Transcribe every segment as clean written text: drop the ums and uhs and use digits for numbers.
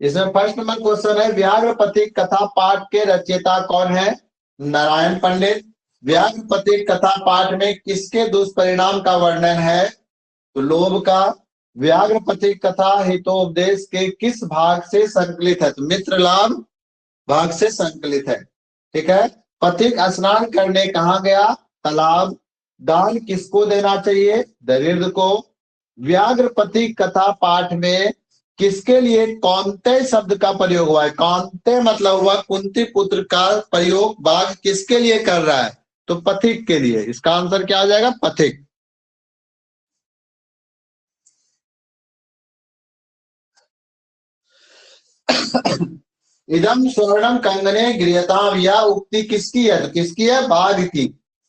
इसमें first number question है, व्याघ्रपथिक कथा पाठ के रचयिता कौन है? नारायण पंडित। व्याघ्रपथिक कथा पाठ में किसके दुष्परिणाम का वर्णन है? तो लोभ का। व्याघ्रपथिक कथा हितोपदेश के किस भाग से संकलित है? तो मित्र लाभ भाग से संकलित है। ठीक है। पथिक स्नान करने कहाँ गया? तालाब। दान किसको देना चाहिए? दरिद्र को। व्याघ्रपथिक कथा पाठ में किसके लिए कौनते शब्द का प्रयोग हुआ है? कौनते मतलब हुआ कुंती पुत्र का प्रयोग बाघ किसके लिए कर रहा है? तो पथिक के लिए। इसका आंसर क्या आ जाएगा? पथिक। इदम स्वर्णम कंगने गृहताम, यह उक्ति किसकी है? तो किसकी है? बाघ की।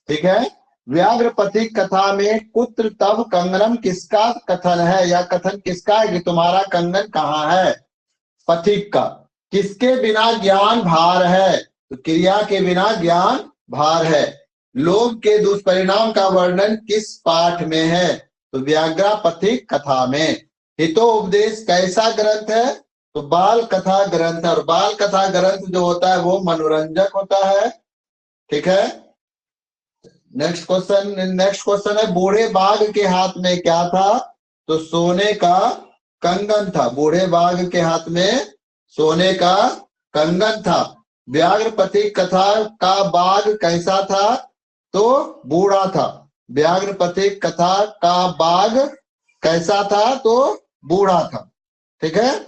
ठीक है। व्याघ्रपथिक कथा में कुत्र तव कंगनम किसका कथन है? या कथन किसका है कि तुम्हारा कंगन कहाँ है? पथिक का। किसके बिना ज्ञान भार है? तो क्रिया के बिना ज्ञान भार है। लोभ के दुष्परिणाम का वर्णन किस पाठ में है? तो व्याघ्रपथिक कथा में। हितोपदेश कैसा ग्रंथ है? तो बाल कथा ग्रंथ। और बाल कथा ग्रंथ जो होता है वो मनोरंजक होता है। ठीक है। नेक्स्ट क्वेश्चन है, बूढ़े बाघ के हाथ में क्या था? तो सोने का कंगन था। बूढ़े बाघ के हाथ में सोने का कंगन था। व्याघ्रपथिक कथा का बाघ कैसा था? तो बूढ़ा था। व्याघ्रपथिक कथा का बाघ कैसा था? तो बूढ़ा था। ठीक है।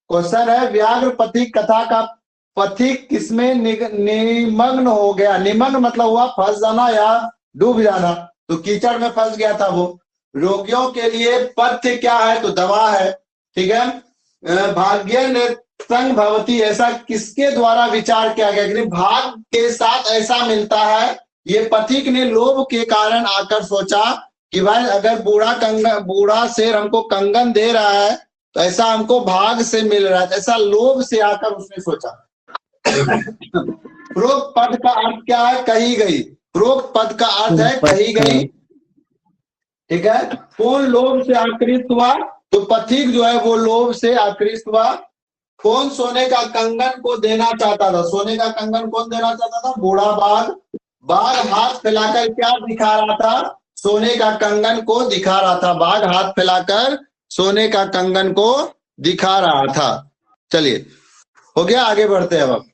क्वेश्चन है, व्याघ्रपथिक कथा का पथिक किसमें निमग्न हो गया? निमग्न मतलब हुआ फंस जाना या डूब जाना। तो कीचड़ में फंस गया था वो। रोगियों के लिए पथ्य क्या है? तो दवा है। ठीक है। भाग्य संग भवती, ऐसा किसके द्वारा विचार किया गया कि भाग के साथ ऐसा मिलता है? ये पथिक ने लोभ के कारण आकर सोचा कि भाई अगर बूढ़ा शेर हमको कंगन दे रहा है तो ऐसा हमको भाग से मिल रहा है, ऐसा लोभ से आकर उसने सोचा। प्रोक्त पद का अर्थ क्या है? कही गई। प्रोक्त पद का अर्थ है कही गई। ठीक है। कौन लोभ से आकृष्ट हुआ? तो पथिक जो है वो लोभ से आकृष्ट हुआ। कौन सोने का कंगन को देना चाहता था? सोने का कंगन कौन देना चाहता था? बूढ़ा बाघ। बाघ हाथ फैलाकर क्या दिखा रहा था? सोने का कंगन को दिखा रहा था। बाघ हाथ फैलाकर सोने का कंगन को दिखा रहा था। चलिए, हो गया, आगे बढ़ते हैं अब।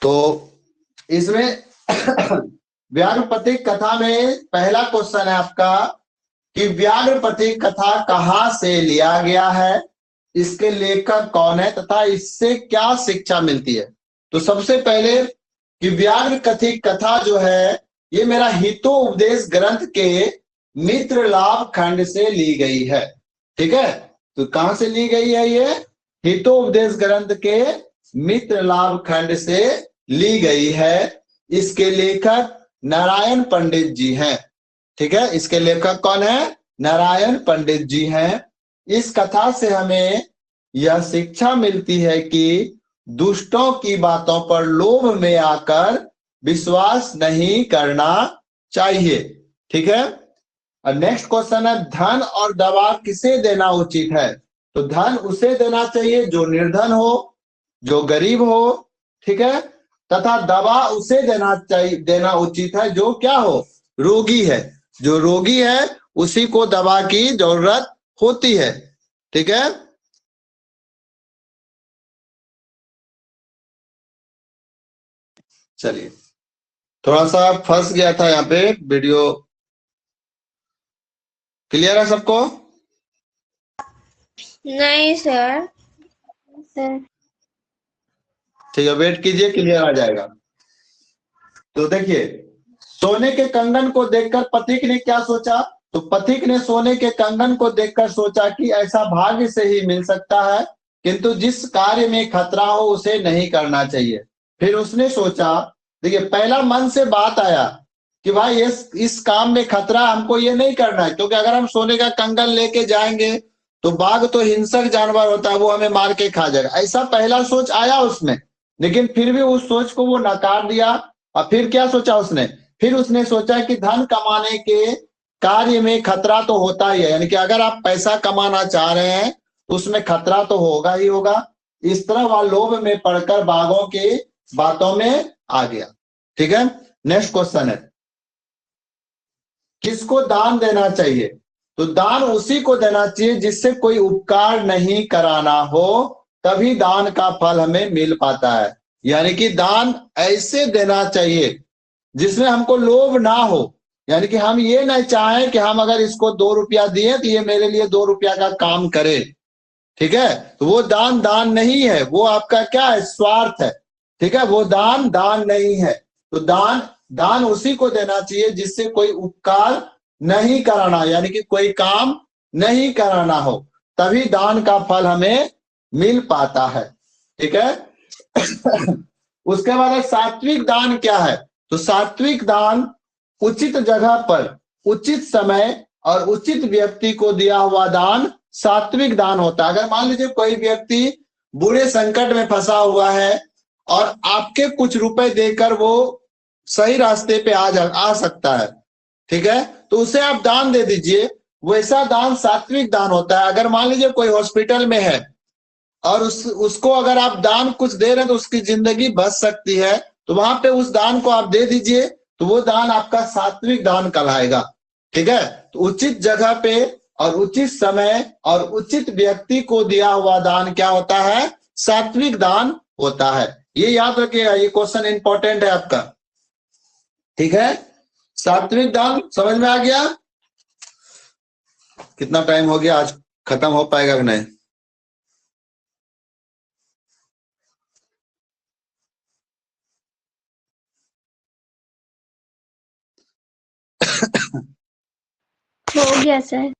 तो इसमें व्याघ्रपथिक कथा में पहला क्वेश्चन है आपका कि व्याघ्रपथिक कथा कहाँ से लिया गया है, इसके लेखक कौन है तथा इससे क्या शिक्षा मिलती है। तो सबसे पहले कि व्याघ्रपथिक कथा जो है ये मेरा हितोपदेश ग्रंथ के मित्र लाभ खंड से ली गई है। ठीक है। तो कहां से ली गई है? ये हितोपदेश ग्रंथ के मित्र लाभ खंड से ली गई है। इसके लेखक नारायण पंडित जी हैं। ठीक है। इसके लेखक कौन है? नारायण पंडित जी हैं। इस कथा से हमें यह शिक्षा मिलती है कि दुष्टों की बातों पर लोभ में आकर विश्वास नहीं करना चाहिए। ठीक है। और नेक्स्ट क्वेश्चन है, धन और दवा किसे देना उचित है? तो धन उसे देना चाहिए जो निर्धन हो, जो गरीब हो। ठीक है। तथा दवा उसे देना उचित है जो क्या हो? रोगी है। जो रोगी है उसी को दवा की जरूरत होती है। ठीक है। चलिए, थोड़ा सा फंस गया था यहाँ पे वीडियो। क्लियर है सबको? नहीं सर। सर ठीक है, वेट कीजिए, क्लियर आ जाएगा। तो देखिए, सोने के कंगन को देखकर पथिक ने क्या सोचा? तो पथिक ने सोने के कंगन को देखकर सोचा कि ऐसा भाग्य से ही मिल सकता है, किंतु जिस कार्य में खतरा हो उसे नहीं करना चाहिए। फिर उसने सोचा, देखिए पहला मन से बात आया कि भाई इस काम में खतरा, हमको ये नहीं करना है, क्योंकि अगर हम सोने का कंगन लेके जाएंगे तो बाघ तो हिंसक जानवर होता है, वो हमें मार के खा जाएगा। ऐसा पहला सोच आया उसमें, लेकिन फिर भी उस सोच को वो नकार दिया। और फिर क्या सोचा उसने? फिर उसने सोचा कि धन कमाने के कार्य में खतरा तो होता ही है, यानी कि अगर आप पैसा कमाना चाह रहे हैं तो उसमें खतरा तो होगा ही होगा। इस तरह वह लोभ में पड़कर बाघों की बातों में आ गया। ठीक है, नेक्स्ट क्वेश्चन है, किसको दान देना चाहिए? तो दान उसी को देना चाहिए जिससे कोई उपकार नहीं कराना हो, तभी दान का फल हमें मिल पाता है। यानी कि दान ऐसे देना चाहिए जिसमें हमको लोभ ना हो, यानी कि हम ये नहीं चाहें कि हम अगर इसको 2 रुपया दिए तो ये मेरे लिए 2 रुपया का काम करे। ठीक है, तो वो दान दान नहीं है, वो आपका क्या है? स्वार्थ है। ठीक है, वो दान दान नहीं है। तो दान दान उसी को देना चाहिए जिससे कोई उपकार नहीं कराना, यानी कि कोई काम नहीं कराना हो, तभी दान का फल हमें मिल पाता है। ठीक है। उसके बाद सात्विक दान क्या है? तो सात्विक दान उचित जगह पर उचित समय और उचित व्यक्ति को दिया हुआ दान सात्विक दान होता है। अगर मान लीजिए कोई व्यक्ति बुरे संकट में फंसा हुआ है और आपके कुछ रुपए देकर वो सही रास्ते पे आ सकता है, ठीक है, तो उसे आप दान दे दीजिए, वैसा दान सात्विक दान होता है। अगर मान लीजिए कोई हॉस्पिटल में है और उसको अगर आप दान कुछ दे रहे हैं तो उसकी जिंदगी बच सकती है, तो वहां पे उस दान को आप दे दीजिए, तो वो दान आपका सात्विक दान कहलाएगा। ठीक है, तो उचित जगह पे और उचित समय और उचित व्यक्ति को दिया हुआ दान क्या होता है? सात्विक दान होता है। ये याद रखिएगा, ये क्वेश्चन इंपॉर्टेंट है आपका। ठीक है, सात्विक दान समझ में आ गया? कितना टाइम हो गया, आज खत्म हो पाएगा कि नहीं? हो गया सर।